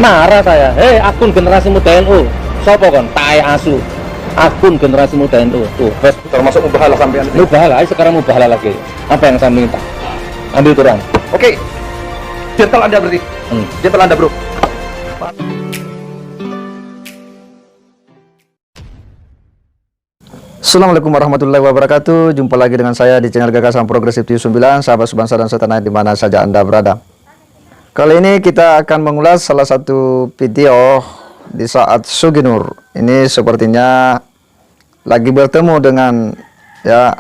Marah saya. Hei, akun generasi muda NU. Sopo kon? Tai asu. Akun generasi muda NU. Tuh, Termasuk mubahalah sampean. mubahala. Ayo sekarang mubahala lagi. Apa yang saya minta? Ambil turun. Oke. Gentle Anda berarti. Gentle Anda, Bro. Assalamualaikum warahmatullahi wabarakatuh. Jumpa lagi dengan saya di channel Gagasan Progresif TV 9, sahabat sebangsa dan setanah di mana saja Anda berada. Kali ini kita akan mengulas salah satu video di saat Suginur ini sepertinya lagi bertemu dengan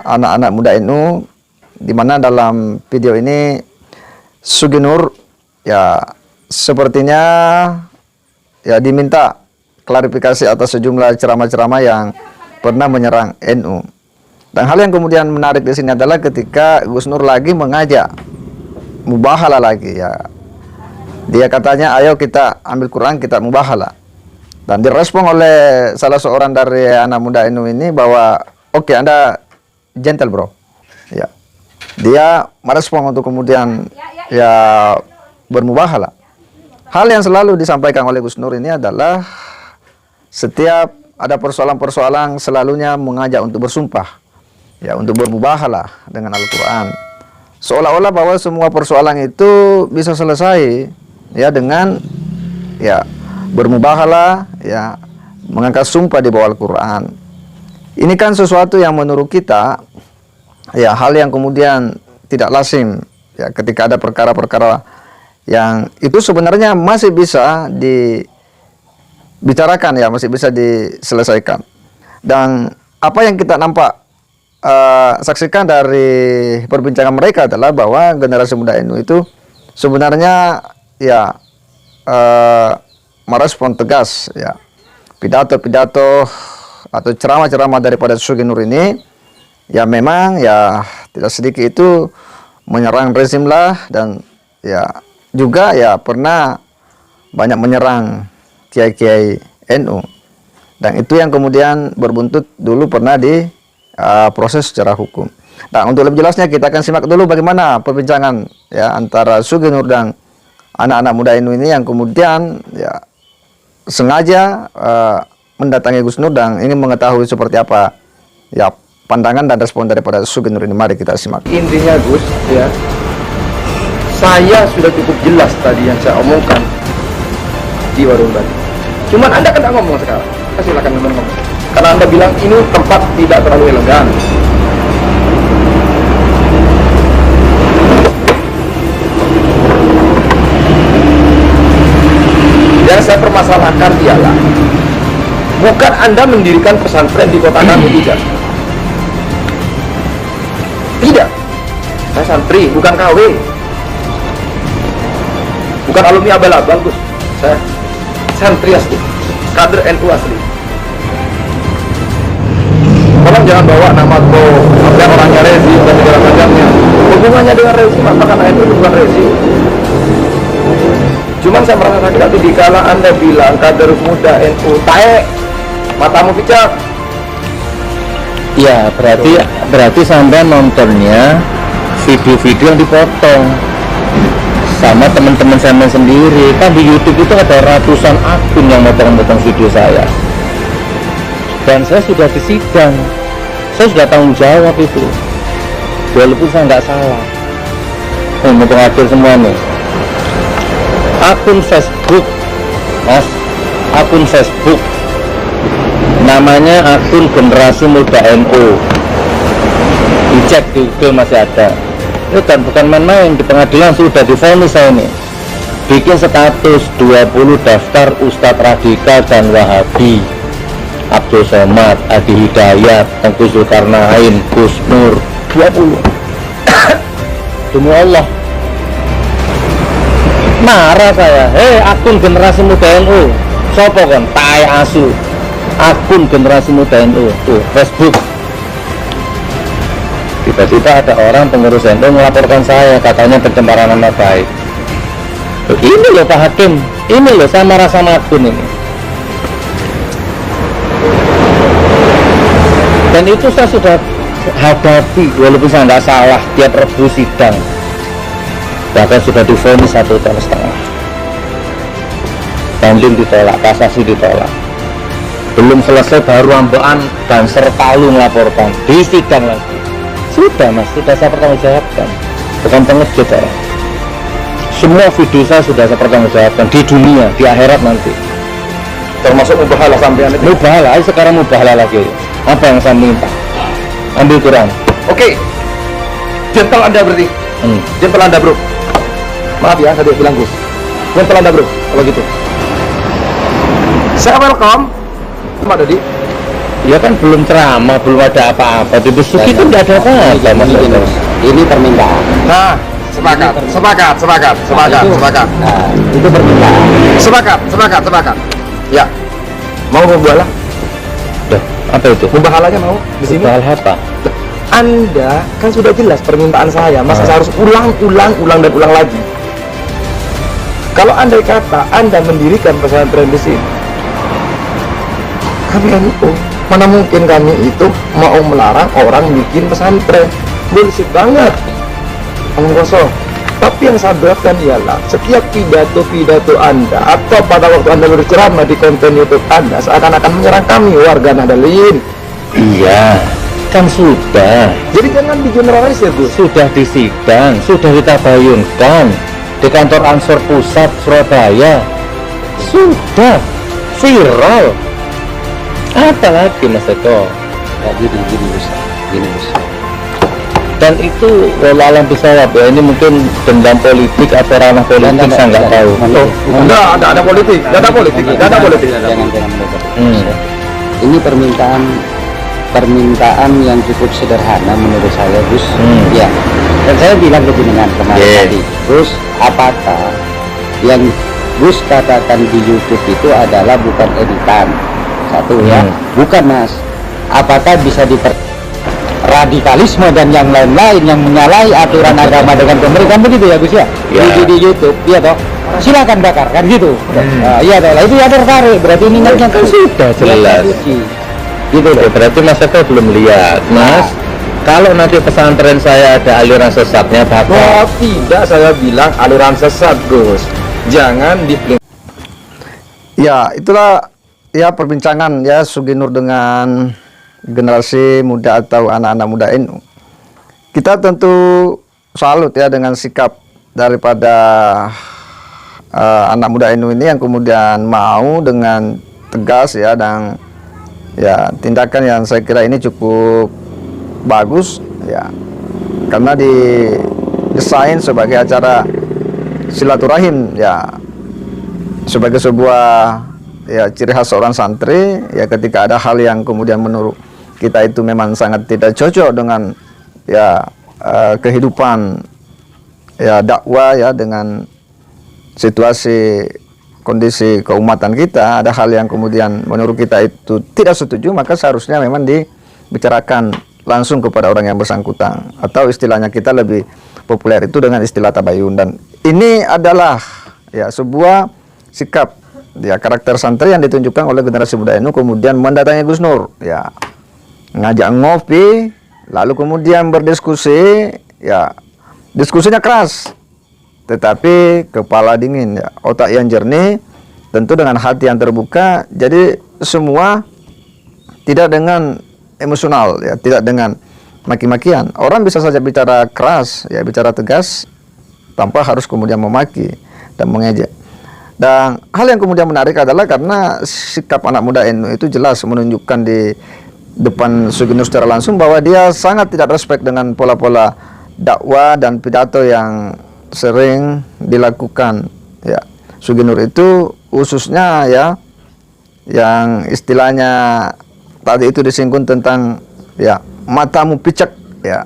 anak-anak muda NU, di mana dalam video ini Suginur sepertinya diminta klarifikasi atas sejumlah ceramah-ceramah yang pernah menyerang NU. Dan hal yang kemudian menarik di sini adalah ketika Gus Nur lagi mengajak mubahala lagi Dia katanya, ayo kita ambil Quran, kita mubahala. Dan direspon oleh salah seorang dari anak muda NU ini bahwa oke, Anda gentle bro. Dia merespon untuk kemudian bermubahala. Hal yang selalu disampaikan oleh Gus Nur ini adalah setiap ada persoalan-persoalan selalunya mengajak untuk bersumpah, untuk bermubahalah dengan Al-Quran. Seolah-olah bahwa semua persoalan itu bisa selesai dengan bermubahalah, mengangkat sumpah di bawah Al-Quran. Ini kan sesuatu yang menurut kita hal yang kemudian tidak lazim ketika ada perkara-perkara yang itu sebenarnya masih bisa dibicarakan, masih bisa diselesaikan. Dan apa yang kita nampak saksikan dari perbincangan mereka adalah bahwa generasi muda NU itu sebenarnya merespon tegas pidato-pidato atau ceramah-ceramah daripada Suginur ini memang tidak sedikit itu menyerang rezim lah, dan juga pernah banyak menyerang kiai-kiai NU, dan itu yang kemudian berbuntut dulu pernah di proses secara hukum. Nah, untuk lebih jelasnya kita akan simak dulu bagaimana perbincangan antara Suginur dan anak-anak muda NU ini yang kemudian sengaja mendatangi Gus Nur dan ingin mengetahui seperti apa pandangan dan respon daripada Suginur ini. Mari kita simak. Intinya Gus, saya sudah cukup jelas tadi yang saya omongkan di warung tadi. Cuman Anda kan tidak ngomong sekarang. Silakan ngomong. Karena Anda bilang ini tempat tidak terlalu elegan. Yang saya permasalahkan ialah bukan Anda mendirikan pesantren di kota kami, tidak. Tidak. Saya santri, bukan KW. Bukan alumni abal-abal, Gus. Saya santri asli, kader NU asli. Tolong jangan bawa nama sampai orangnya rezim dan segala macamnya. Hubungannya dengan rezim, apakah NU bukan rezim? Cuman saya merasa sakit hati dikala Anda bilang kader muda NU taek, matamu picak. Ya, berarti sampai nontonnya video-video yang dipotong sama teman-teman saya sendiri. Kan di YouTube itu ada ratusan akun yang motong-motong video saya. Dan saya sudah disidang. Saya sudah tanggung jawab itu. Walaupun saya nggak salah. Motong akhir semua nih. Akun Facebook, Mas. Akun Facebook. Namanya akun generasi muda NU. Dicek di Google masih ada. Itu kan bukan main-main, di pengadilan sudah divonis saya ini. Bikin status 20 daftar Ustadz Radikal dan Wahabi. Abdul Somad, Adi Hidayat, Tengku Zulkarnain, Gus Nur, 20. Demi Allah. Marah saya. Hei, akun generasi muda NU. Sopo kon? Tai asu. Akun generasi muda NU. Tuh, Facebook. Tiba-tiba ada orang pengurus NU melaporkan saya, katanya pencemaran nama baik. Ini loh Pak Hakim, ini loh saya marah sama akun ini. Dan itu saya sudah hadapi, walaupun saya nggak salah, tiap Rebu sidang. Bahkan sudah divonis 1,5 tahun. banding ditolak, kasasi ditolak. Belum selesai baru ambekan dan sertalu melaporkan di sidang lagi. Sudah mas, sudah saya pertanggungjawabkan, bukan pengejut ya. Semua video saya sudah saya pertanggungjawabkan di dunia, di akhirat nanti. Termasuk mubahalah sampean itu. Mubahalah, ayo sekarang mubahalah lagi. Apa yang saya minta? Ambil Quran. Oke. Gentle Anda berarti. Gentle Anda bro. Maaf ya, saya bilang Gus. Gentle Anda bro, kalau gitu. Saya welcome. Pak Dodi. Ya kan belum ceramah, belum ada apa-apa. Di busuk itu tidak ada apa-apa mas. Ini permintaan. Nah, sepakat. Nah, itu permintaan. Sepakat. Ya. Mau mubahalah? Duh, apa itu? Mubahalahnya mau di sini? Mubahalah apa? Anda kan sudah jelas permintaan saya, masa saya harus ulang lagi. Kalau andai kata Anda mendirikan pesantren di sini, kami NU, mana mungkin kami itu mau melarang orang bikin pesantren? Bullshit banget, omong kosong. Tapi yang saya beratkan ialah setiap pidato Anda atau pada waktu Anda berceramah di konten YouTube Anda seakan-akan menyerang kami warga Nahdlatul. Iya, kan sudah. Jadi jangan digeneralisir, Gus. Sudah di sidang, sudah ditabayunkan di kantor Ansor Pusat Surabaya. Sudah viral. Apa lagi Mas Eko? Ya, gini Gus. Dan itu walau bisawab ya, ini mungkin dendam politik atau ranah politik saya nggak tahu. Enggak, ada politik, data politik. Jangan. Ini permintaan yang cukup sederhana menurut saya, Gus. Ya. Dan saya bilang ke jenengan kemarin tadi, Gus, apakah yang Gus katakan di YouTube itu adalah bukan editan? Satu ya, bukan Mas. Apakah bisa radikalisme dan yang lain-lain yang menyalahi aturan agama dengan pemerintah begitu ya Gus ya? Di YouTube, iya toh? Silakan bakar kan gitu. Iya toh, itu ya tertarik. Berarti minatnya kan sudah jelas. Gitu loh. Berarti Mas Eko belum lihat, Mas. Kalau nanti pesantren saya ada aliran sesatnya, bakal. Tidak, saya bilang aliran sesat, Gus. Jangan Ya, itulah ya perbincangan ya Sugi Nur dengan generasi muda atau anak-anak muda NU. Kita tentu salut ya dengan sikap daripada anak muda NU ini yang kemudian mau dengan tegas ya, dan ya tindakan yang saya kira ini cukup bagus ya, karena didesain sebagai acara silaturahim ya, sebagai sebuah ya ciri khas seorang santri ya, ketika ada hal yang kemudian menurut kita itu memang sangat tidak cocok dengan ya kehidupan ya dakwah ya, dengan situasi kondisi keumatan kita, ada hal yang kemudian menurut kita itu tidak setuju, maka seharusnya memang dibicarakan langsung kepada orang yang bersangkutan, atau istilahnya kita lebih populer itu dengan istilah tabayun. Dan ini adalah ya sebuah sikap ya karakter santri yang ditunjukkan oleh generasi muda NU, kemudian mendatangi Gus Nur ya, ngajak ngopi, lalu kemudian berdiskusi ya, diskusinya keras tetapi kepala dingin ya, otak yang jernih, tentu dengan hati yang terbuka. Jadi semua tidak dengan emosional ya, tidak dengan maki-makian. Orang bisa saja bicara keras ya, bicara tegas tanpa harus kemudian memaki dan mengejek. Dan hal yang kemudian menarik adalah karena sikap anak muda NU itu jelas menunjukkan di depan Sugi Nur secara langsung bahwa dia sangat tidak respect dengan pola-pola dakwah dan pidato yang sering dilakukan ya Sugi Nur itu, khususnya ya yang istilahnya tadi itu disinggung tentang ya matamu picek ya.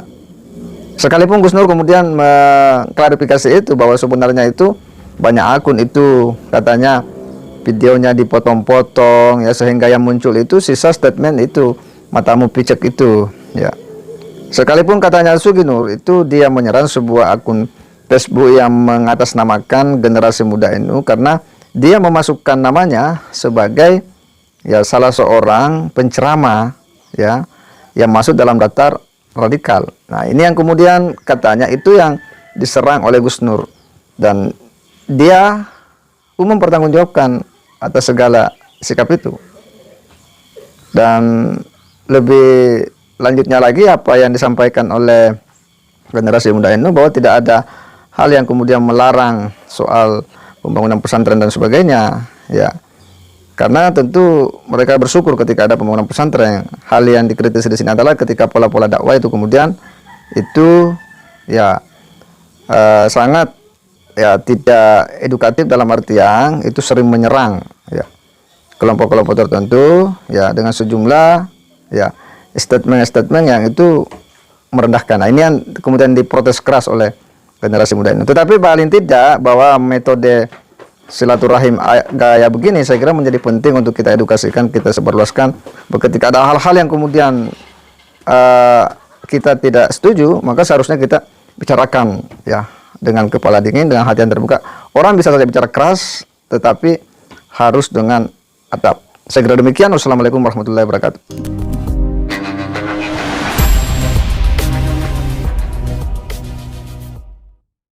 Sekalipun Gus Nur kemudian mengklarifikasi itu bahwa sebenarnya itu banyak akun itu katanya videonya dipotong-potong ya, sehingga yang muncul itu sisa statement itu matamu picek itu ya. Sekalipun katanya Sugi Nur itu dia menyerang sebuah akun Facebook yang mengatasnamakan generasi muda NU karena dia memasukkan namanya sebagai ya salah seorang penceramah ya yang masuk dalam daftar radikal. Nah, ini yang kemudian katanya itu yang diserang oleh Gus Nur, dan dia mempertanggungjawabkan atas segala sikap itu. Dan lebih lanjutnya lagi apa yang disampaikan oleh generasi muda NU, bahwa tidak ada hal yang kemudian melarang soal pembangunan pesantren dan sebagainya, ya. Karena tentu mereka bersyukur ketika ada pembangunan pesantren. Hal yang dikritisi di sini adalah ketika pola-pola dakwah itu kemudian itu ya sangat ya tidak edukatif, dalam artian itu sering menyerang ya kelompok-kelompok tertentu ya dengan sejumlah ya statement-statement yang itu merendahkan. Nah, ini yang kemudian diprotes keras oleh generasi muda ini. Tetapi paling tidak bahwa metode silaturahim gaya begini saya kira menjadi penting untuk kita edukasikan, kita sebarluaskan. Ketika ada hal-hal yang kemudian kita tidak setuju, maka seharusnya kita bicarakan ya dengan kepala dingin, dengan hati yang terbuka. Orang bisa saja bicara keras, tetapi harus dengan adab. Saya kira demikian. Wassalamualaikum warahmatullahi wabarakatuh.